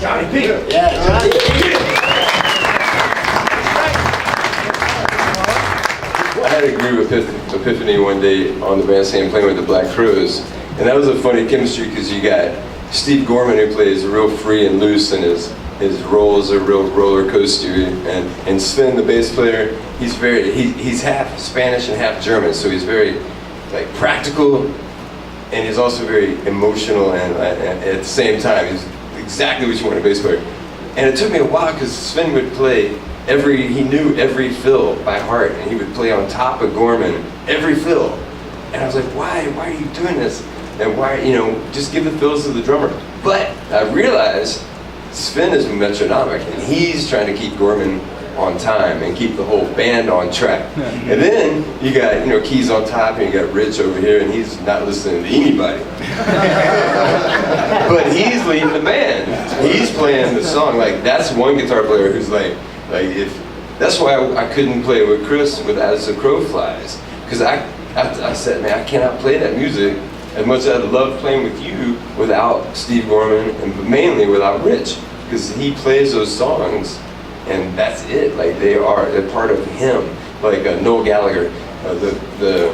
Johnny P. Yeah, Johnny. I had a groove epiphany one day on the bandstand playing with the Black Crowes, and that was a funny chemistry because you got Steve Gorman, who plays real free and loose, and his roles are real roller coaster, and Sven, the bass player, he's half Spanish and half German, so he's very like practical, and he's also very emotional, and at the same time he's exactly what you want in a bass player. And it took me a while because Sven would play he knew every fill by heart, and he would play on top of Gorman every fill. And I was like, why are you doing this? And why, just give the fills to the drummer. But I realized Sven is metronomic, and he's trying to keep Gorman on time and keep the whole band on track. And then you got, keys on top, and you got Rich over here, and he's not listening to anybody. But he's leading the band. He's playing the song. Like, that's one guitar player who's like that's why I couldn't play with Chris with As the Crow Flies, because I said, man, I cannot play that music as much as I love playing with you without Steve Gorman, and mainly without Rich, because he plays those songs, and that's it. Like, they're part of him. Like Noel Gallagher, the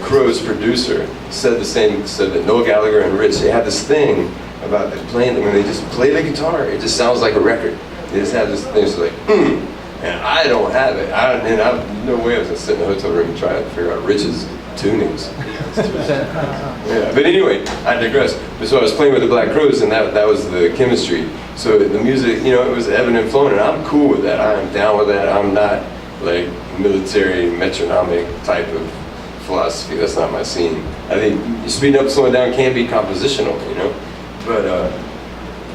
Crow's producer, said that Noel Gallagher and Rich, they have this thing about playing when they just play the guitar, it just sounds like a record. They just have this thing, it's like, and I don't have it. No way I was gonna sit in a hotel room and try to figure out Rich's tunings. Yeah, but anyway, I digress. So I was playing with the Black Crowes, and that was the chemistry. So the music, it was ebbing and flowing, and I'm cool with that. I'm down with that. I'm not like military metronomic type of philosophy. That's not my scene. I think speeding up, slowing down can be compositional, But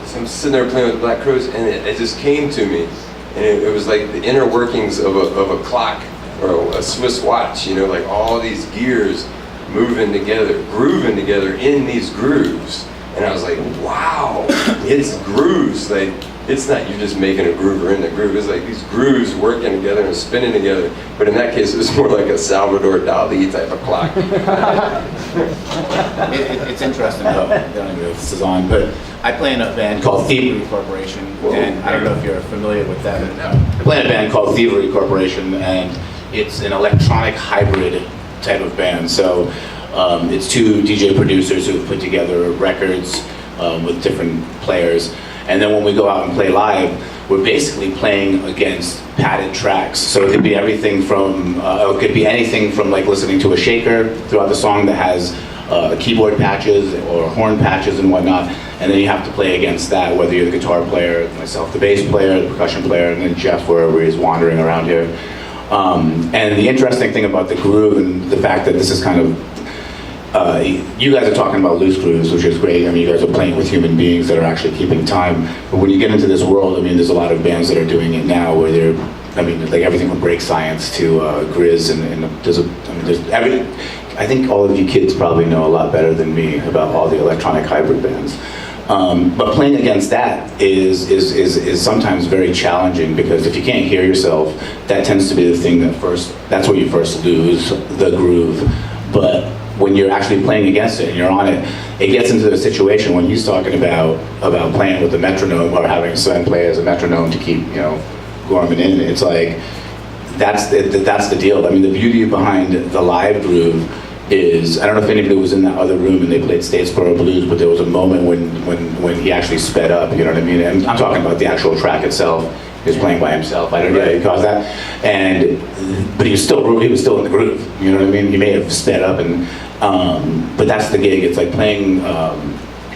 so I'm sitting there playing with the Black Crowes, and it just came to me, and it was like the inner workings of a clock or a Swiss watch, like all these gears moving together, grooving together in these grooves. And I was like, wow, it's grooves. Like, it's not you just making a groove or in the groove. It's like these grooves working together and spinning together. But in that case, it was more like a Salvador Dali type of clock. It's interesting though, I don't know if this is on, but I play in a band called Thievery Corporation, and I don't know if you're familiar with that. I play in a band called Thievery Corporation, and it's an electronic hybrid type of band. So it's two DJ producers who've put together records with different players. And then when we go out and play live, we're basically playing against padded tracks. So it could be everything from, it could be anything from like listening to a shaker throughout the song that has keyboard patches or horn patches and whatnot. And then you have to play against that, whether you're the guitar player, myself the bass player, the percussion player, and then Jeff wherever he's wandering around here. And the interesting thing about the groove and the fact that this is kind of, you guys are talking about loose grooves, which is great. I mean, you guys are playing with human beings that are actually keeping time. But when you get into this world, I mean, there's a lot of bands that are doing it now where they're, like everything from break science to Grizz, and there's everything. I think all of you kids probably know a lot better than me about all the electronic hybrid bands. But playing against that is sometimes very challenging, because if you can't hear yourself, that tends to be the thing that's where you first lose the groove. But when you're actually playing against it and you're on it, it gets into a situation when he's talking about playing with the metronome or having Sven play as a metronome to keep, Gorman in. It's like, that's the deal. I mean, the beauty behind the live groove is, I don't know if anybody was in that other room and they played Statesboro Blues, but there was a moment when he actually sped up, you know what I mean? And I'm talking about the actual track itself. He was playing by himself. I don't know how you cause that. But he was still in the groove, you know what I mean? He may have sped up, but that's the gig. It's like playing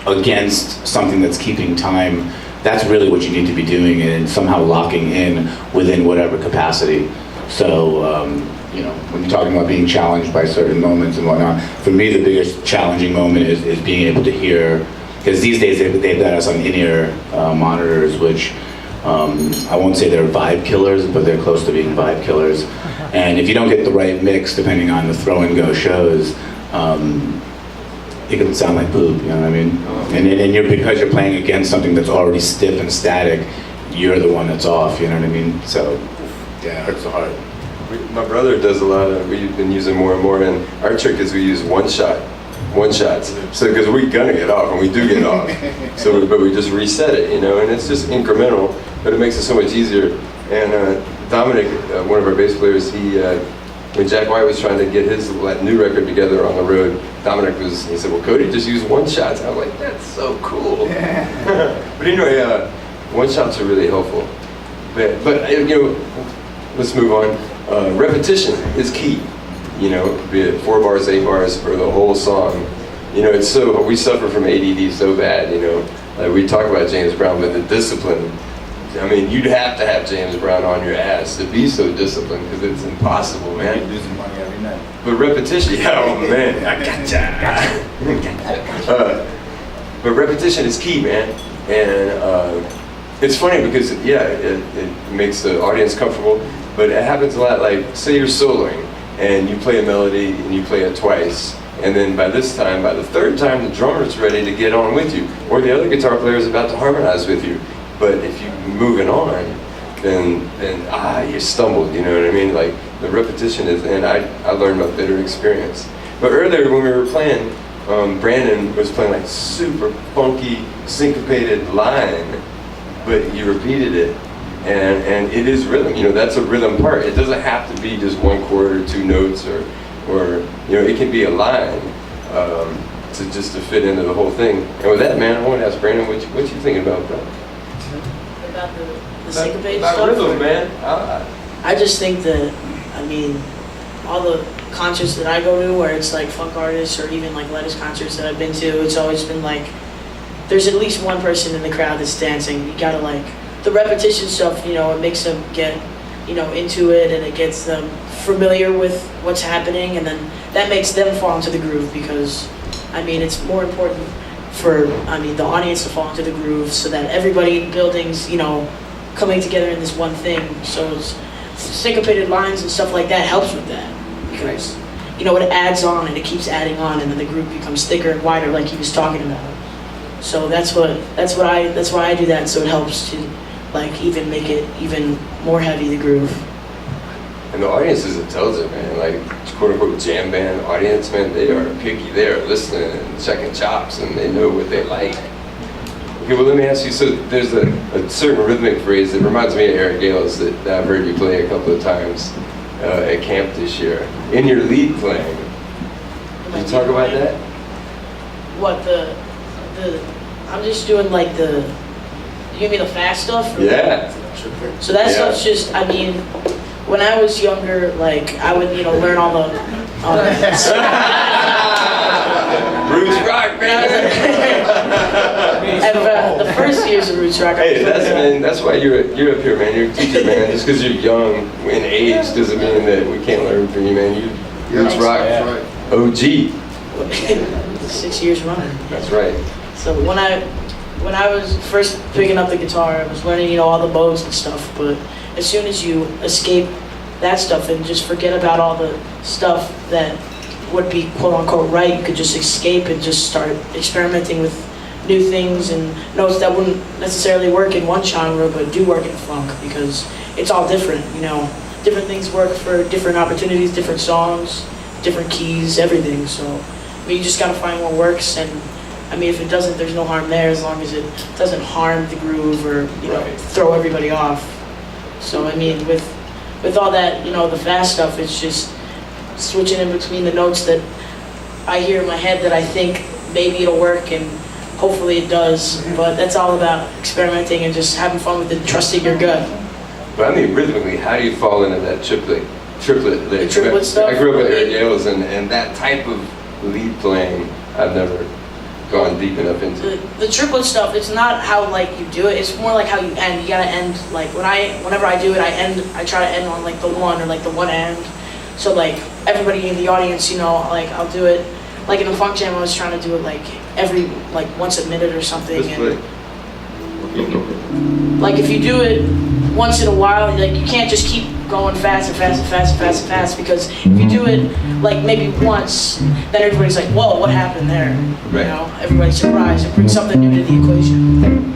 against something that's keeping time. That's really what you need to be doing, and somehow locking in within whatever capacity. So, when you're talking about being challenged by certain moments and whatnot, for me the biggest challenging moment is being able to hear, because these days they've got us on in-ear monitors, which I won't say they're vibe killers, but they're close to being vibe killers. And if you don't get the right mix, depending on the throw and go shows, it can sound like poop, you know what I mean? And because you're playing against something that's already stiff and static, you're the one that's off, you know what I mean? So, yeah, it hurts the heart. My brother does a lot of, we've been using more and more, and our trick is we use one shot. one shots. So because we're gonna get off, and we do get off. So, but we just reset it, you know, and it's just incremental, but it makes it so much easier. And Dominic, one of our bass players, he when Jack White was trying to get his new record together on the road, he said, well, Cody, just use one shots. I was like, that's so cool. But anyway, one shots are really helpful. But you know, let's move on. Repetition is key. You know, be it 4 bars, 8 bars for the whole song. You know, we suffer from ADD so bad, you know. Like we talk about James Brown, but the discipline, I mean, you'd have to have James Brown on your ass to be so disciplined, because it's impossible, man. You're losing money every night. But repetition, yeah, oh man, I gotcha. But repetition is key, man. And it's funny because, yeah, it makes the audience comfortable, but it happens a lot. Like, say you're soloing, and you play a melody, and you play it twice, and then by the 3rd time, the drummer's ready to get on with you, or the other guitar player is about to harmonize with you. But if you're moving on, then you stumbled, you know what I mean? Like, the repetition is, and I learned my bitter experience. But earlier when we were playing, Brandon was playing like super funky, syncopated line, but you repeated it. And it is rhythm, you know, that's a rhythm part. It doesn't have to be just 1 chord or 2 notes or you know, it can be a line to fit into the whole thing. And with that, man, I want to ask Brandon, what you thinking about that? About the syncopated about stuff? Rhythm, man. I just think that, I mean, all the concerts that I go to where it's like funk artists or even like lettuce concerts that I've been to, it's always been like, there's at least one person in the crowd that's dancing. You gotta like, the repetition stuff, you know, it makes them get, you know, into it, and it gets them familiar with what's happening, and then that makes them fall into the groove, because, I mean, it's more important for, I mean, the audience to fall into the groove so that everybody in buildings, you know, coming together in this one thing. So it's syncopated lines and stuff like that helps with that, because, you know, it adds on and it keeps adding on, and then the group becomes thicker and wider, like he was talking about. So that's why I do that, so it helps to like even make it even more heavy, the groove. And the audience is intelligent, man. Like, quote unquote jam band audience, man, they are picky. They are listening and checking chops, and they know what they like. Okay, well, let me ask you, so there's a certain rhythmic phrase that reminds me of Eric Gales that I've heard you play a couple of times at camp this year. In your lead playing, can you talk about that? What, I'm just doing like you mean the fast stuff? Yeah. So that stuff's just, I mean, when I was younger, like, I would, you know, learn all the... Roots rock, man! The first years of Roots Rock... Hey, that's why you're up here, man. You're a teacher, man. Just because you're young in age doesn't mean that we can't learn from you, man. Roots Rock, OG. 6 years running. That's right. So when I was first picking up the guitar, I was learning, you know, all the modes and stuff, but as soon as you escape that stuff and just forget about all the stuff that would be quote-unquote right, you could just escape and just start experimenting with new things and notes that wouldn't necessarily work in one genre but do work in funk, because it's all different, you know. Different things work for different opportunities, different songs, different keys, everything. So, I mean, you just gotta find what works, and I mean, if it doesn't, there's no harm there, as long as it doesn't harm the groove or, you know, throw everybody off. So, I mean, with all that, you know, the fast stuff, it's just switching in between the notes that I hear in my head that I think maybe it'll work, and hopefully it does. But that's all about experimenting and just having fun with it, trusting your gut. But I mean, rhythmically, how do you fall into that triplet? The triplet stuff? I grew up with Eric Gales, and that type of lead playing, I've never gone deep enough into. The triplet stuff, it's not how like you do it, it's more like how you end. You gotta end, like whenever I do it, I try to end on like the one, or like the one end. So like everybody in the audience, you know, like I'll do it, like in the funk jam I was trying to do it like once a minute or something. And like if you do it once in a while, like you can't just keep going fast and fast and fast and fast and fast, because if you do it like maybe once, then everybody's like, whoa, what happened there? Right. You know, everybody's surprised. It brings something new to the equation.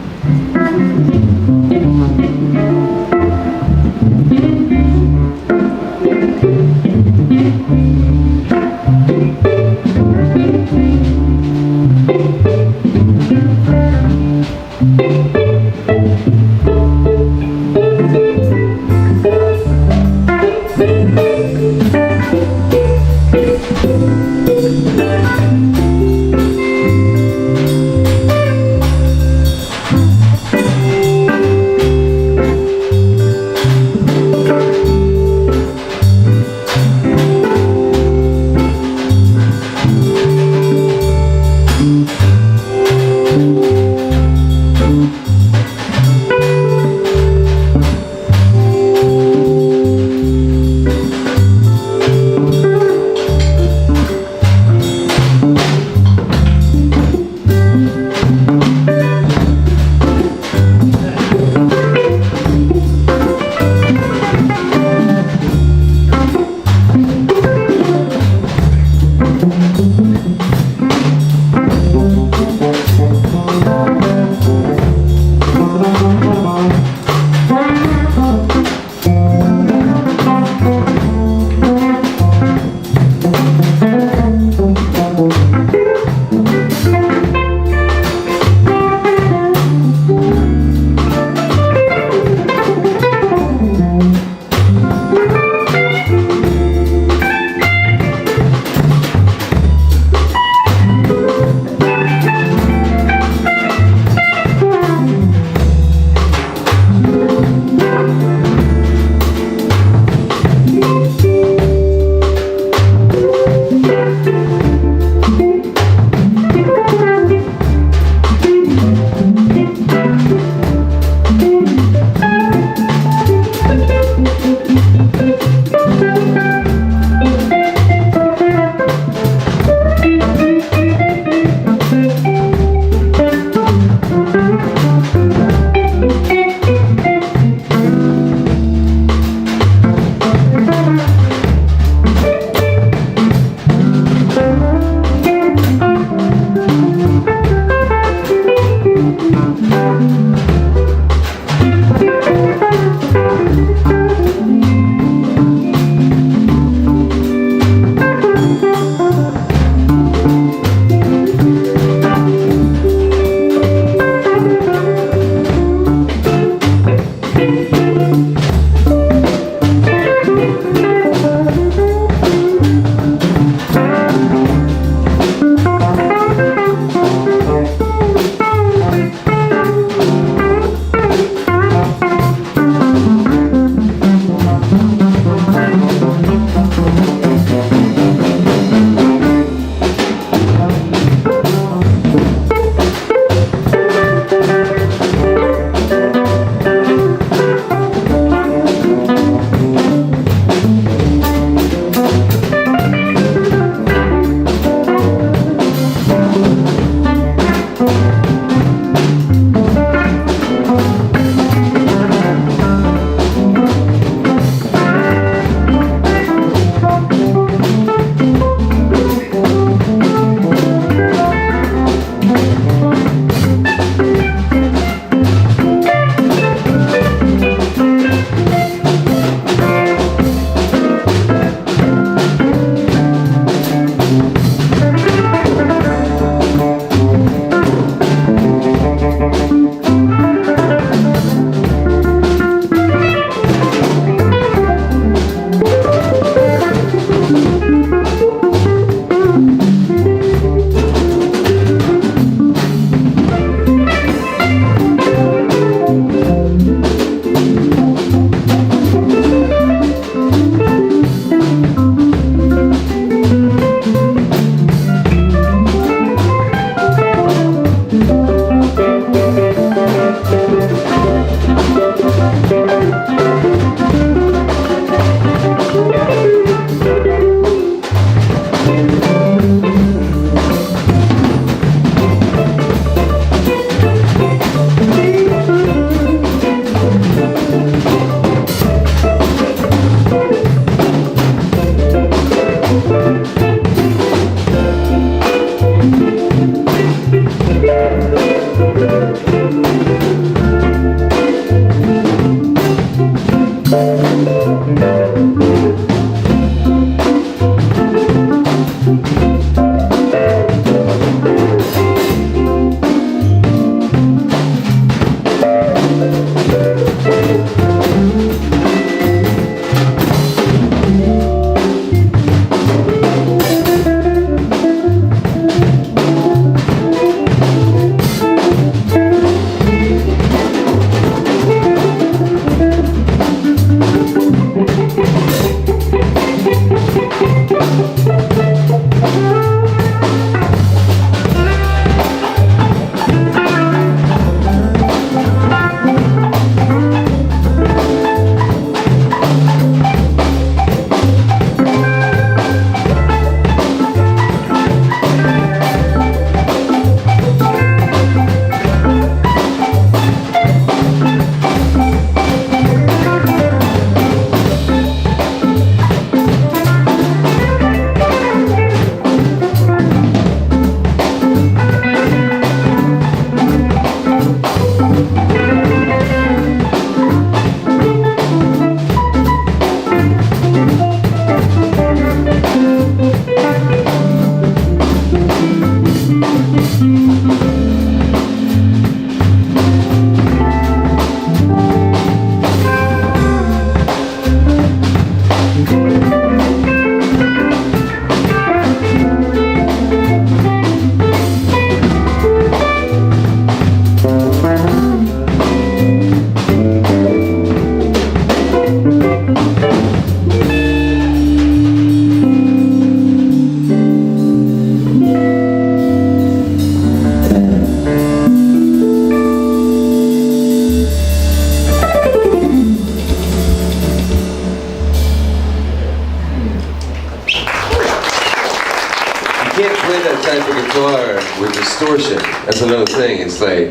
guitar with distortion. That's another thing. It's like,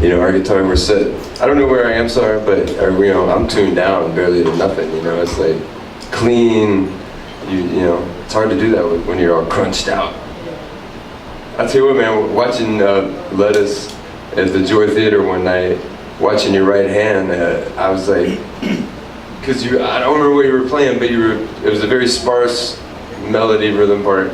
you know, our guitar, we're set. I don't know where I am, sorry, but you know, I'm tuned down barely to nothing. You know, it's like clean. You know, it's hard to do that when you're all crunched out. I tell you what, man, watching Lettuce at the Joy Theater one night, watching your right hand, I was like, because I don't remember what you were playing, but it was a very sparse melody rhythm part,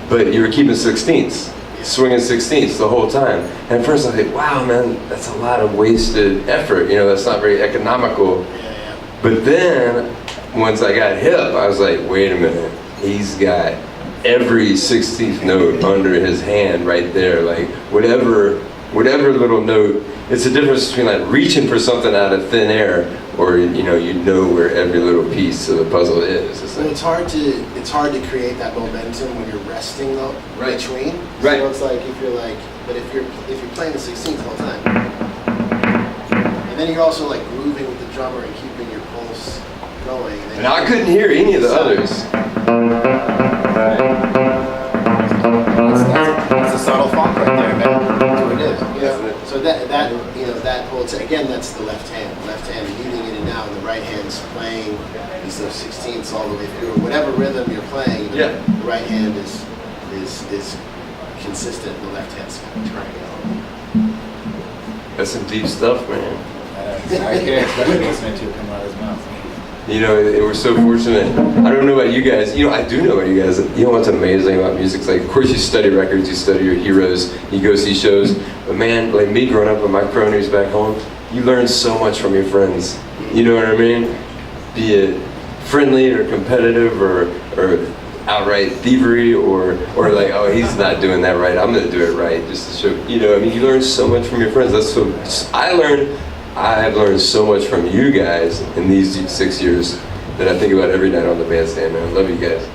but you were keeping 16ths, swinging 16ths the whole time. And at first I was like, wow, man, that's a lot of wasted effort. You know, that's not very economical. But then, once I got hip, I was like, wait a minute, he's got every 16th note under his hand right there, like whatever little note. It's the difference between like reaching for something out of thin air, or you know where every little piece of the puzzle is. It's, like, well, it's hard to create that momentum when you're resting though, right. Between. Right. So it's like but if you're playing the 16th the whole time, and then you're also like grooving with the drummer and keeping your pulse going. And I couldn't hear any of the others. That's a subtle funk right there, man. That's what it is. Yeah. So that whole again, that's the left hand leading in and out, and the right hand's playing these 16ths all the way through. Whatever rhythm you're playing, the right hand is consistent, and the left hand's kind of turning it on. That's some deep stuff, man. I can't especially listening to it come out of his mouth. You know, we're so fortunate. I don't know about you guys. You know, I do know about you guys. You know what's amazing about music? It's like, of course you study records, you study your heroes, you go see shows. But man, like me growing up with my cronies back home, you learn so much from your friends. You know what I mean? Be it friendly or competitive or outright thievery or like, oh, he's not doing that right, I'm gonna do it right, just to show, you know, I mean, you learn so much from your friends. That's so, I've learned so much from you guys in these 6 years that I think about every night on the bandstand, man. I love you guys.